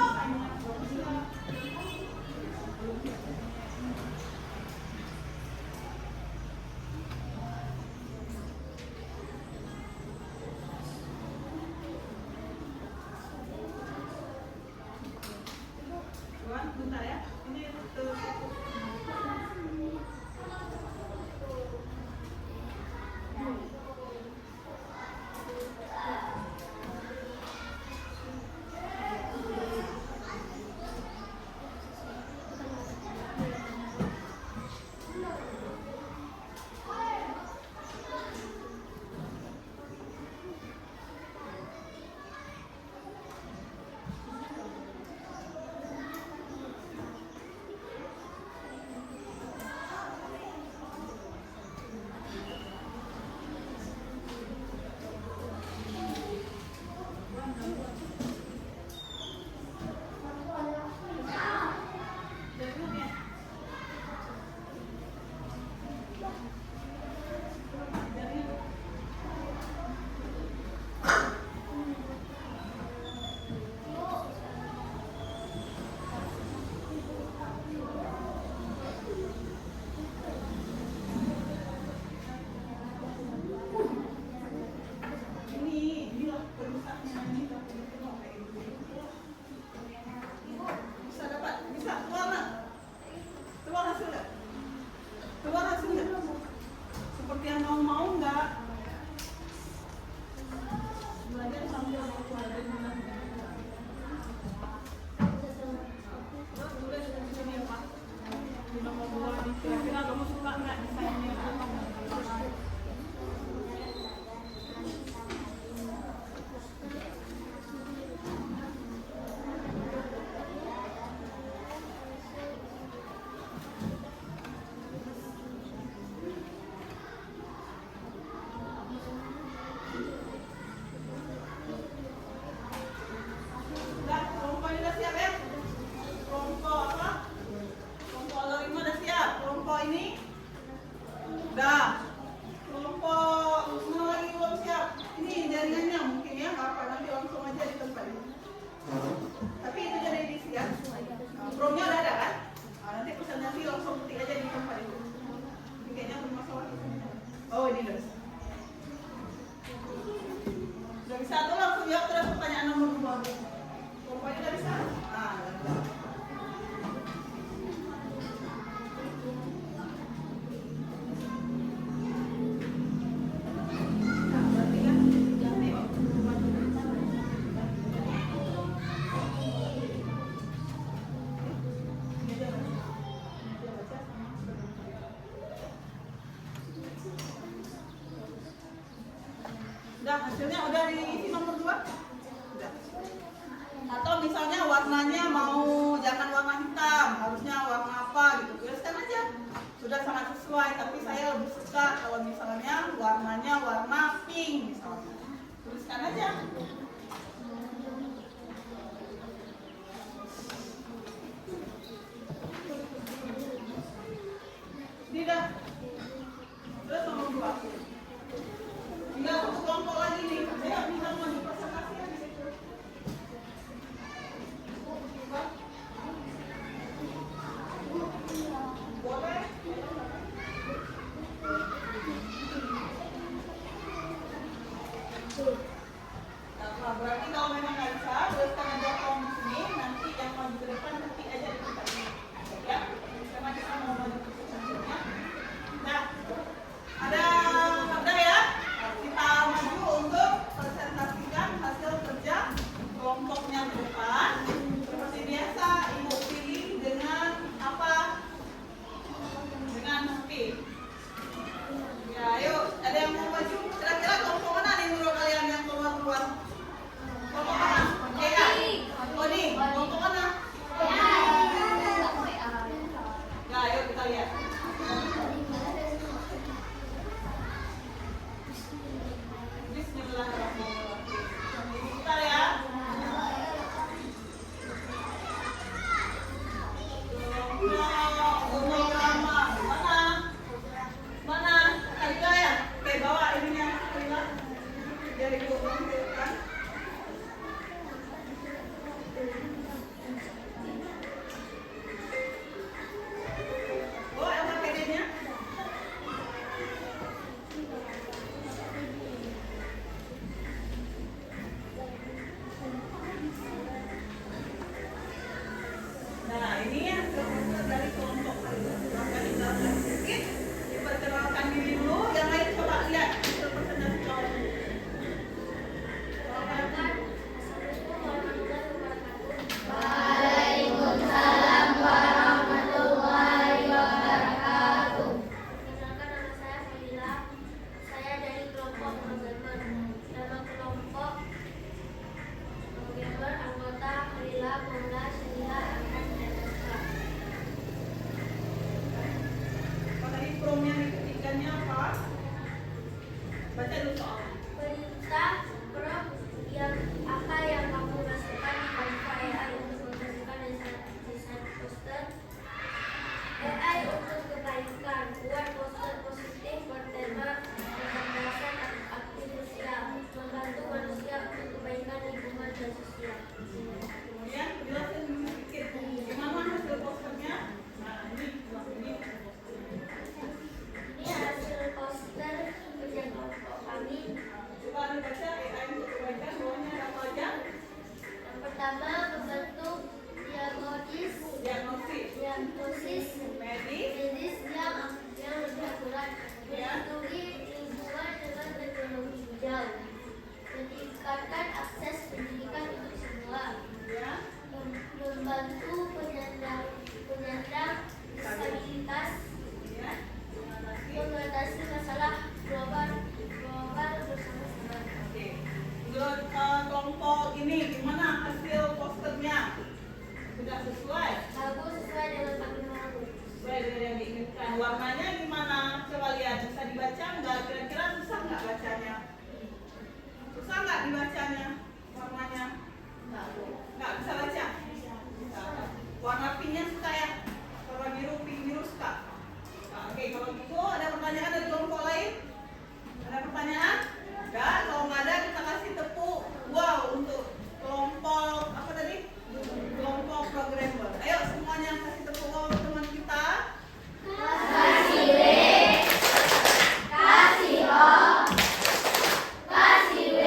Tuan, bentar ya. Ini terus. Bisa dapat, bisa keluar hasilnya, seperti yang mau nggak? Belajar sambil belajar tulis di sini ya Pak. Di nomor 2 kira-kira kamu suka nggak desainnya? Udah, kelompoknya udah siap ya? Kelompok apa? Kelompok algoritma udah siap. Kelompok ini udah. Kelompok mana lagi belum siap? Ini jaringannya mungkin ya, nggak apa nanti langsung aja di tempat ini. Tapi itu jadi diisi ya. Promnya udah ada kan? Nanti pesan nanti langsung ketik aja di tempat itu. Ini kayaknya bermasalah. Oh ini udah bisa. Udah bisa tuh langsung jawab terus pertanyaan nomor 2. Kelompoknya udah bisa? Udah. Berarti kan ganti. Udah, hasilnya udah diisi nomor 2? Udah. Atau misalnya warnanya mau jangan warna hitam, harusnya warna apa gitu, tuliskan aja. Sudah sangat sesuai, tapi saya lebih suka kalau misalnya warnanya warna pink misalnya. Tuliskan aja. Ini dah. Terus nomor 2. Tinggal satu kelompok lagi nih. Saya bisa mau dipresentasi ya di situ. Boleh. Nah, depan. Seperti biasa, Ibu pilih dengan apa? Dengan pink. Ya, ayo. Ada yang mau maju? Kira-kira kelompok mana nih menurut kalian yang keluar-keluar? Kelompok mana? Ya. Kuning. Kelompok mana? Ya, ayo kita lihat. Bismillahirrahmanirrahim. Bentar ya. Mana? Kalila ya? Oke, bawa ininya Kalila. Biar Ibu tampilkan. Oh, LKPD-nya? Nah, ini yang termasuk dari kelompok Kalila. Maka kita sedikit diperkenalkan diri dulu. Yang lain coba lihat presentasi bawah. Waalaikumsalam warahmatullahi wabarakatuh. Perkenalkan, nama saya Fadila. Saya dari kelompok programmer. Nama kelompok programmer anggota Fadila, Paula, Syahila, Ahmad, dan Asra. Kalau tadi promnya diketikkannya apa? Baca dulu soalnya. Perintah prompt yang apa yang kamu masukkan di Canva AI untuk menghasilkan desain poster. AI untuk kebaikan, buat poster positif bertema kecerdasan aktif sosial, membantu manusia untuk kebaikan lingkungan dan sosial. Kemudian jelasin sedikit gimana hasil posternya. Nah, ini posternya. Ini hasil poster kerja kelompok kami. Coba dibaca AI untuk kebaikan, bawahnya ada apa aja? Yang pertama, membentuk diagnosis medis yang lebih akurat, melindungi lingkungan dengan teknologi hijau, meningkatkan akses pendidikan untuk semua, Ya. membantu penyandang disabilitas, Ya. Terima kasih. mengatasi masalah global bersama-sama. Oke. Menurut kelompok ini gimana hasil posternya? Sudah sesuai? Bagus, sesuai dengan kami mau. Sesuai dengan yang diinginkan. Warnanya gimana? Coba lihat, bisa dibaca nggak? Kira-kira susah nggak bacanya? Susah nggak dibacanya? Warnanya? Nggak bisa baca? Nggak. Warna pinknya suka ya? Warna biru, pink biru suka? Nah, oke, kalau gitu ada pertanyaan dari kelompok lain? Ada pertanyaan? Enggak, kalau nggak ada kita kasih tepuk wow untuk kelompok apa tadi? Kelompok programmer. Ayo semuanya kasih tepuk wow untuk teman kita. Kasih W, kasih O, kasih W.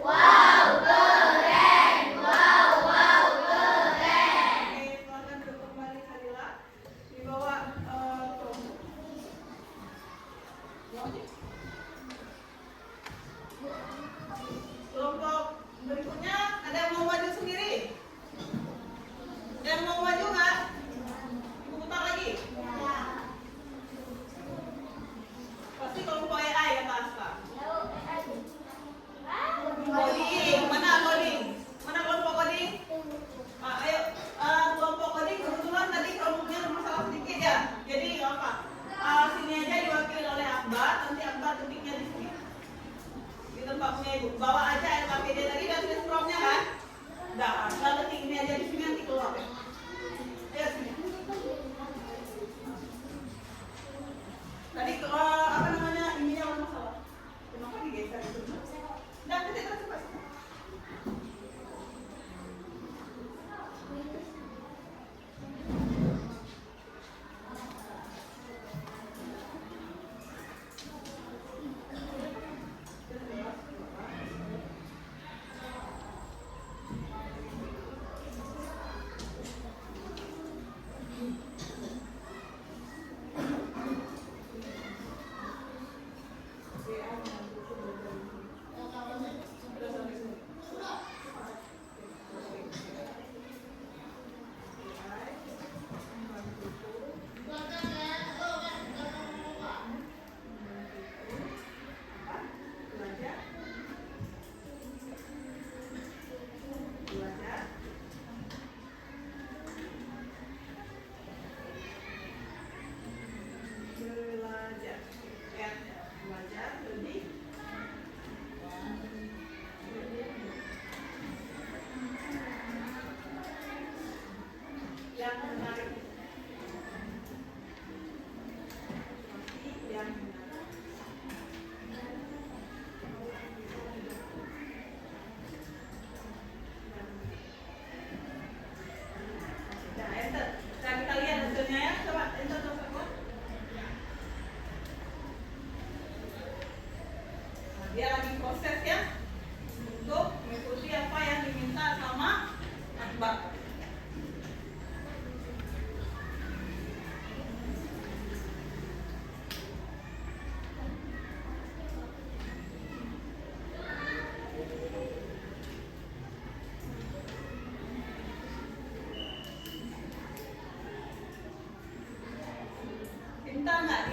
Wow, keren, wow.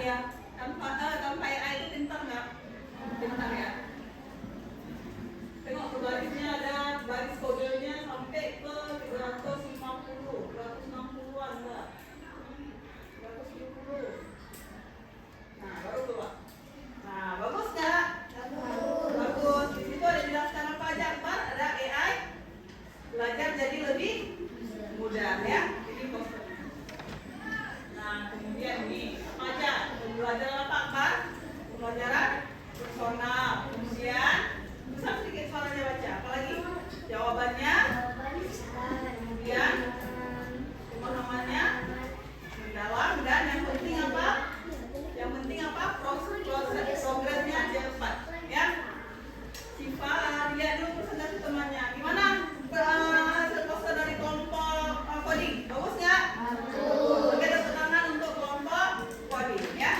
ya? Tanpa AI itu pintar nggak? Pintar ya. Tengok ke barisnya ada baris kodenya sampai ke 350, 360-an enggak? 370. Nah, baru tuh Pak. Nah, bagus nggak? Bagus. Di situ ada jelaskan apa aja, Pak? Ada AI. Belajar jadi lebih mudah ya. Ini poster. Nah, kemudian ini apa aja? Pembelajaran apa, Pak? Pembelajaran personal. Kemudian bisa sedikit suaranya baca. Apalagi? Jawabannya. Kemudian pemahamannya mendalam dan yang penting apa? Yang penting apa? Proses progresnya cepat. Ya. Siva, lihat dulu presentasi temannya. Gimana? Hasil poster dari kelompok coding. Bagus nggak? Bagus. Oke, tepuk tangan untuk kelompok coding ya.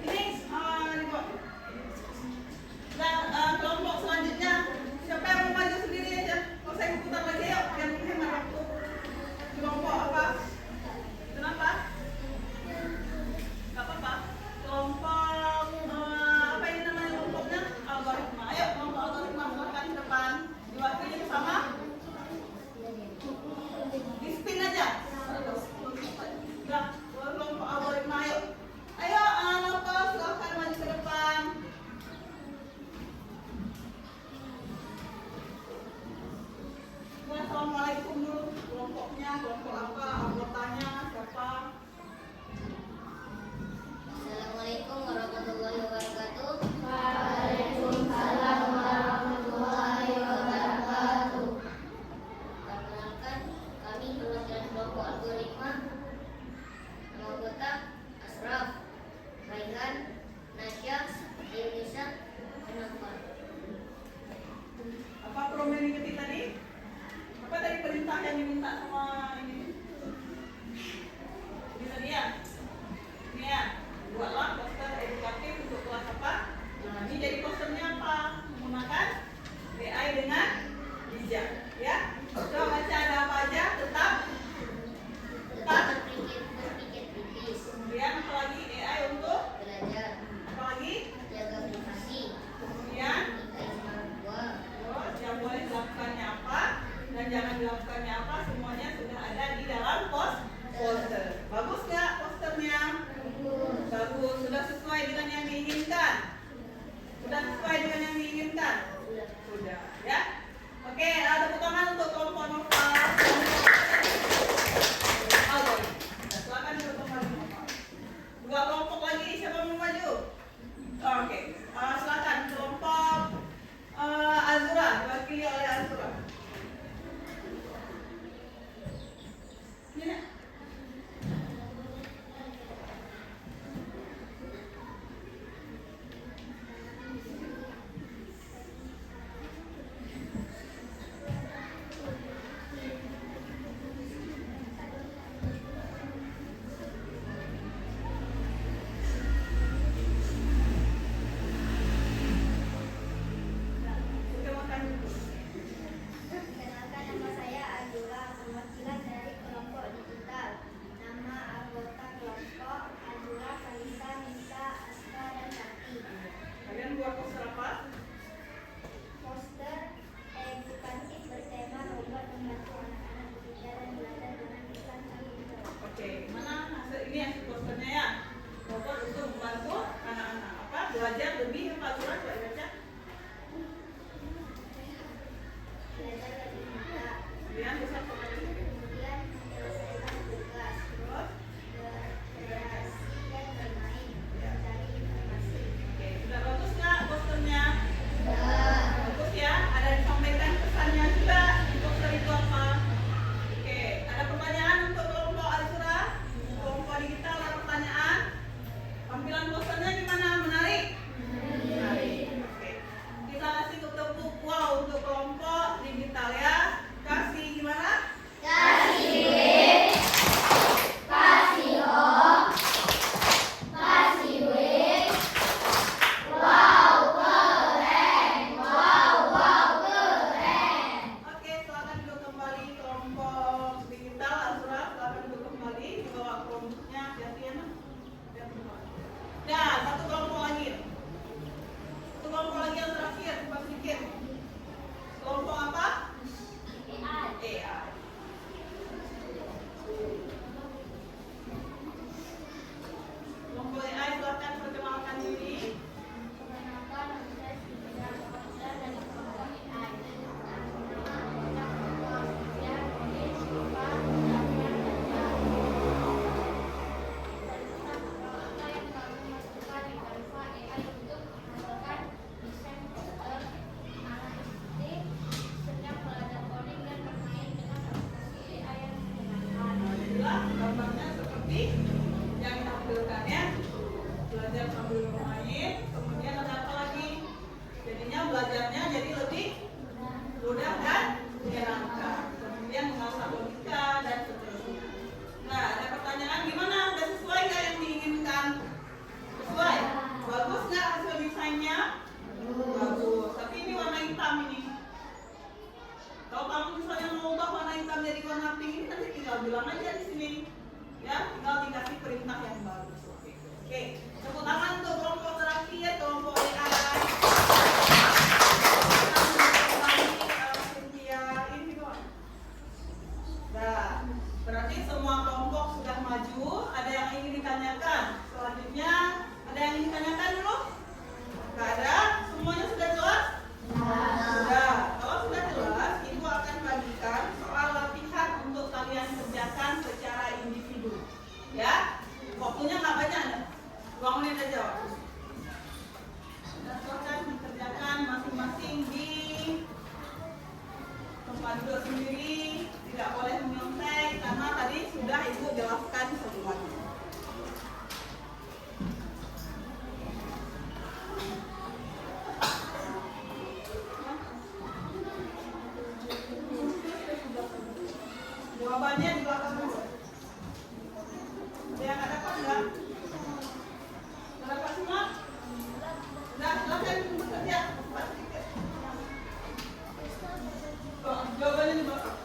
Ini kelompok selanjutnya. Siapa yang mau maju sendiri aja? Kalau saya putar lagi yuk, biar menghemat waktu. Kelompok apa? Kenapa? Gak apa-apa. Kelompok apa ini namanya kelompoknya? Algoritma. Ayo kelompok algoritma menggunakan di depan. Diwakili bersama. Di spin aja. Nah, kelompok algoritma ayo. Ayo Nova silakan maju ke depan. Assalamualaikum dulu. Kelompoknya, kelompok apa? Anggotanya siapa? Assalamualaikum warahmatullahi wabarakatuh. Waalaikumsalam warahmatullahi wabarakatuh. Perkenalkan, kami perwakilan kelompok algoritma. Nama anggota Asraf, Raihan, Nasya, Yunisa, dan Anwar. Apa program yang diketik tadi? Apa tadi perintah yang diminta sama ini? Ini tadi ya? Ini ya? Buatlah poster edukatif untuk kelas apa? Nah, ini jadi posternya apa? Menggunakan AI dengan bijak ya. Coba baca ada apa aja? Tetap Berpikir kritis, kemudian apalagi AI untuk belajar, apalagi? jaga privasi, Kemudian nikahi sama tua, terus yang boleh dilakukannya apa dan jangan dilakukannya apa, semuanya sudah ada di dalam poster. Bagus nggak posternya? Bagus. Sudah sesuai dengan yang diinginkan? Sudah sesuai dengan yang diinginkan? Sudah ya. Oke, tepuk tangan untuk kelompok Nova. Silakan untuk kelompok Nova. Dua kelompok lagi, siapa mau maju? Oke, silakan kelompok Azura, diwakili oleh Azura. Ini. Oke, makan dulu. Kalau kamu misalnya mau ubah warna hitam jadi warna pink ini nanti tinggal bilang aja di sini. Ya, tinggal dikasih perintah yang bagus. Oke. Tepuk tangan untuk kelompok terakhir, kelompok AI. Nah, berarti semua kelompok sudah maju. Ada yang ingin ditanyakan? Selanjutnya, ada yang ingin ditanyakan dulu? Nggak ada? Semuanya sudah jelas? Sudah. Kalau sudah jelas, Ibu akan bagikan soal latihan untuk kalian kerjakan secara individu. Ya, waktunya nggak banyak. 2 menit aja waktu. Dan silahkan dikerjakan masing-masing di tempat duduk sendiri. Tidak boleh menyontek karena tadi sudah Ibu jelaskan semuanya. Jawabannya di belakang dulu. Ada yang nggak dapat nggak? Nggak dapat semua? Nah, silahkan bekerja. Cepat sedikit. Oh, jawabannya di belakang.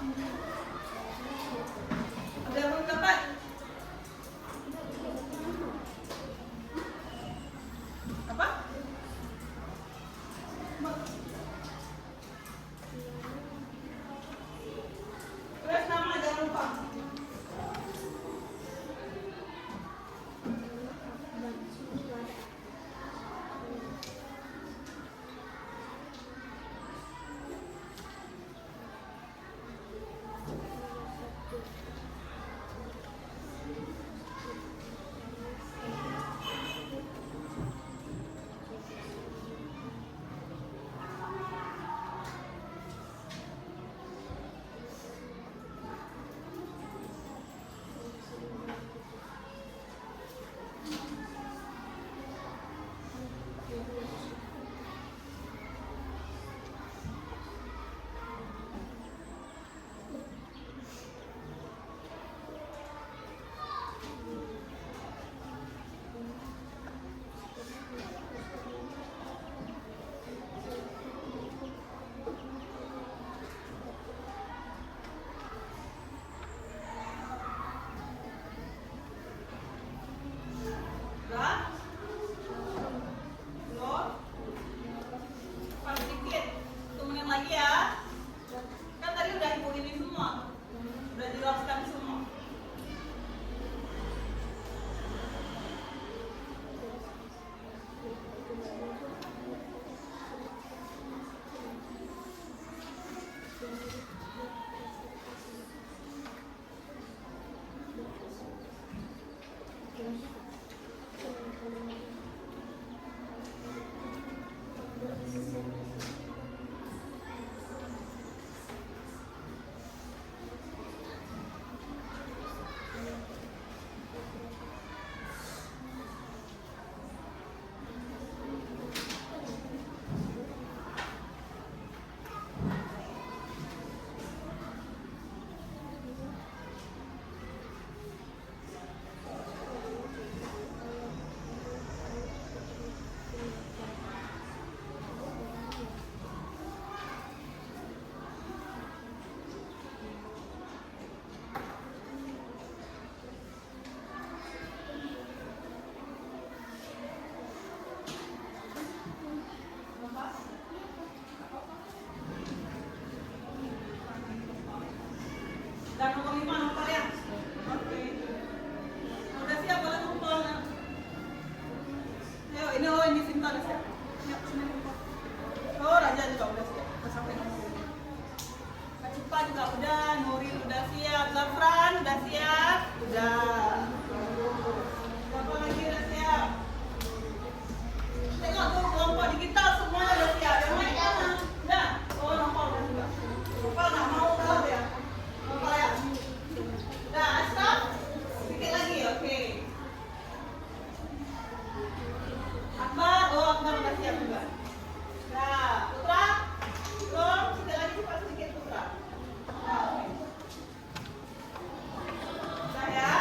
Ada yang belum dapat? Apa? Tulis nama jangan lupa. Udah? Belum? Cepat sedikit. 1 menit lagi ya. Kan tadi udah Ibu ini semua. Udah jelaskan semua. Dan nomor 5 nomor ya. Oke. Udah siap boleh kumpul. Ayo ini Sinta udah siap. Yuk sini kumpul. Oh Raja juga udah siap. Udah sampai nomor 5. Kak Cipa juga udah. Nuri udah siap. Zafran udah siap. Udah. Siapa lagi udah siap? Tengok tuh kelompok digital semuanya udah siap. Yang lain mana? Udah. Oh Nopal udah juga. Nopal nggak mau tahu ya. Nopal ya. Udah Ashraf. Sedikit lagi oke. Akbar. Oh Akbar udah siap juga. Nah Putra. Belum. Sedikit lagi cepat sedikit Putra. Nah, oke. Udah ya.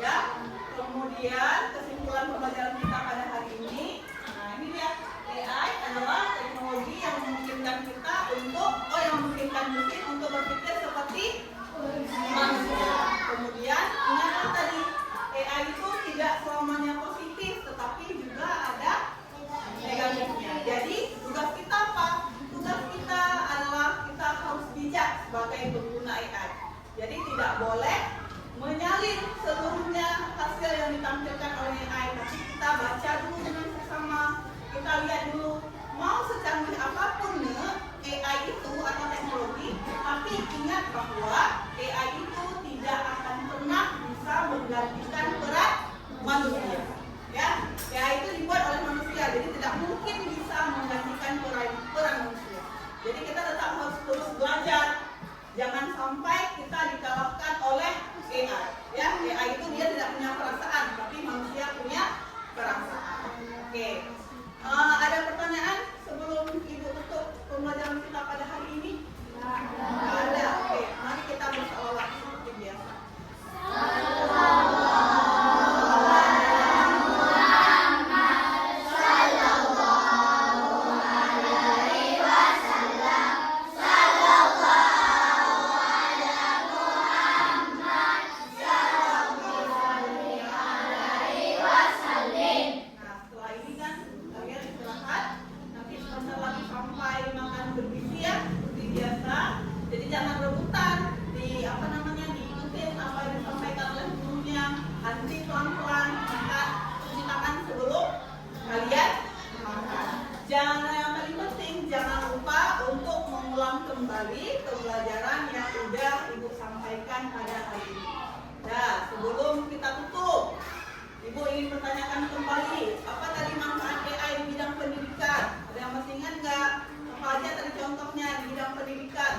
Ya. Kemudian kesimpulan pembelajaran kita pada hari ini. Nah, ini dia. AI adalah teknologi yang memungkinkan kita untuk yang memungkinkan mesin untuk berpikir seperti manusia. Kemudian ingat tadi AI itu tidak selamanya positif, tetapi juga ada negatifnya. Jadi tugas kita apa? Tugas kita adalah kita harus bijak sebagai pengguna AI. Jadi tidak boleh menyalin seluruhnya hasil yang ditampilkan oleh AI, tapi kita baca dulu dengan sesama, kita lihat dulu mau secanggih apapun AI itu atau teknologi, tapi ingat bahwa AI itu tidak akan pernah bisa menggantikan peran manusia. Ya, AI itu dibuat oleh manusia, jadi tidak mungkin bisa menggantikan peran manusia. Jadi kita tetap harus terus belajar. Jangan sampai kita dikalahkan oleh AI. Ya, AI itu dia tidak punya perasaan, tapi manusia punya perasaan. Oke. Ada pertanyaan sebelum Ibu tutup pembelajaran kita pada hari ini? Tidak ada. Oke, mari kita bersalawat seperti biasa. Kembali pembelajaran yang sudah Ibu sampaikan pada hari ini. Nah, sebelum kita tutup, Ibu ingin bertanyakan kembali, apa tadi manfaat AI di bidang pendidikan? Ada yang masih ingat nggak? Apa aja tadi contohnya di bidang pendidikan?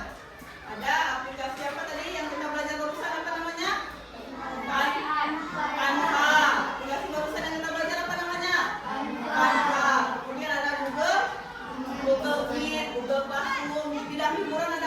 Ada aplikasi apa tadi yang kita belajar barusan, apa namanya? Canva. Aplikasi barusan yang kita belajar apa namanya? Canva. Kemudian ada Google Meet, Google Classroom. Di bidang hiburan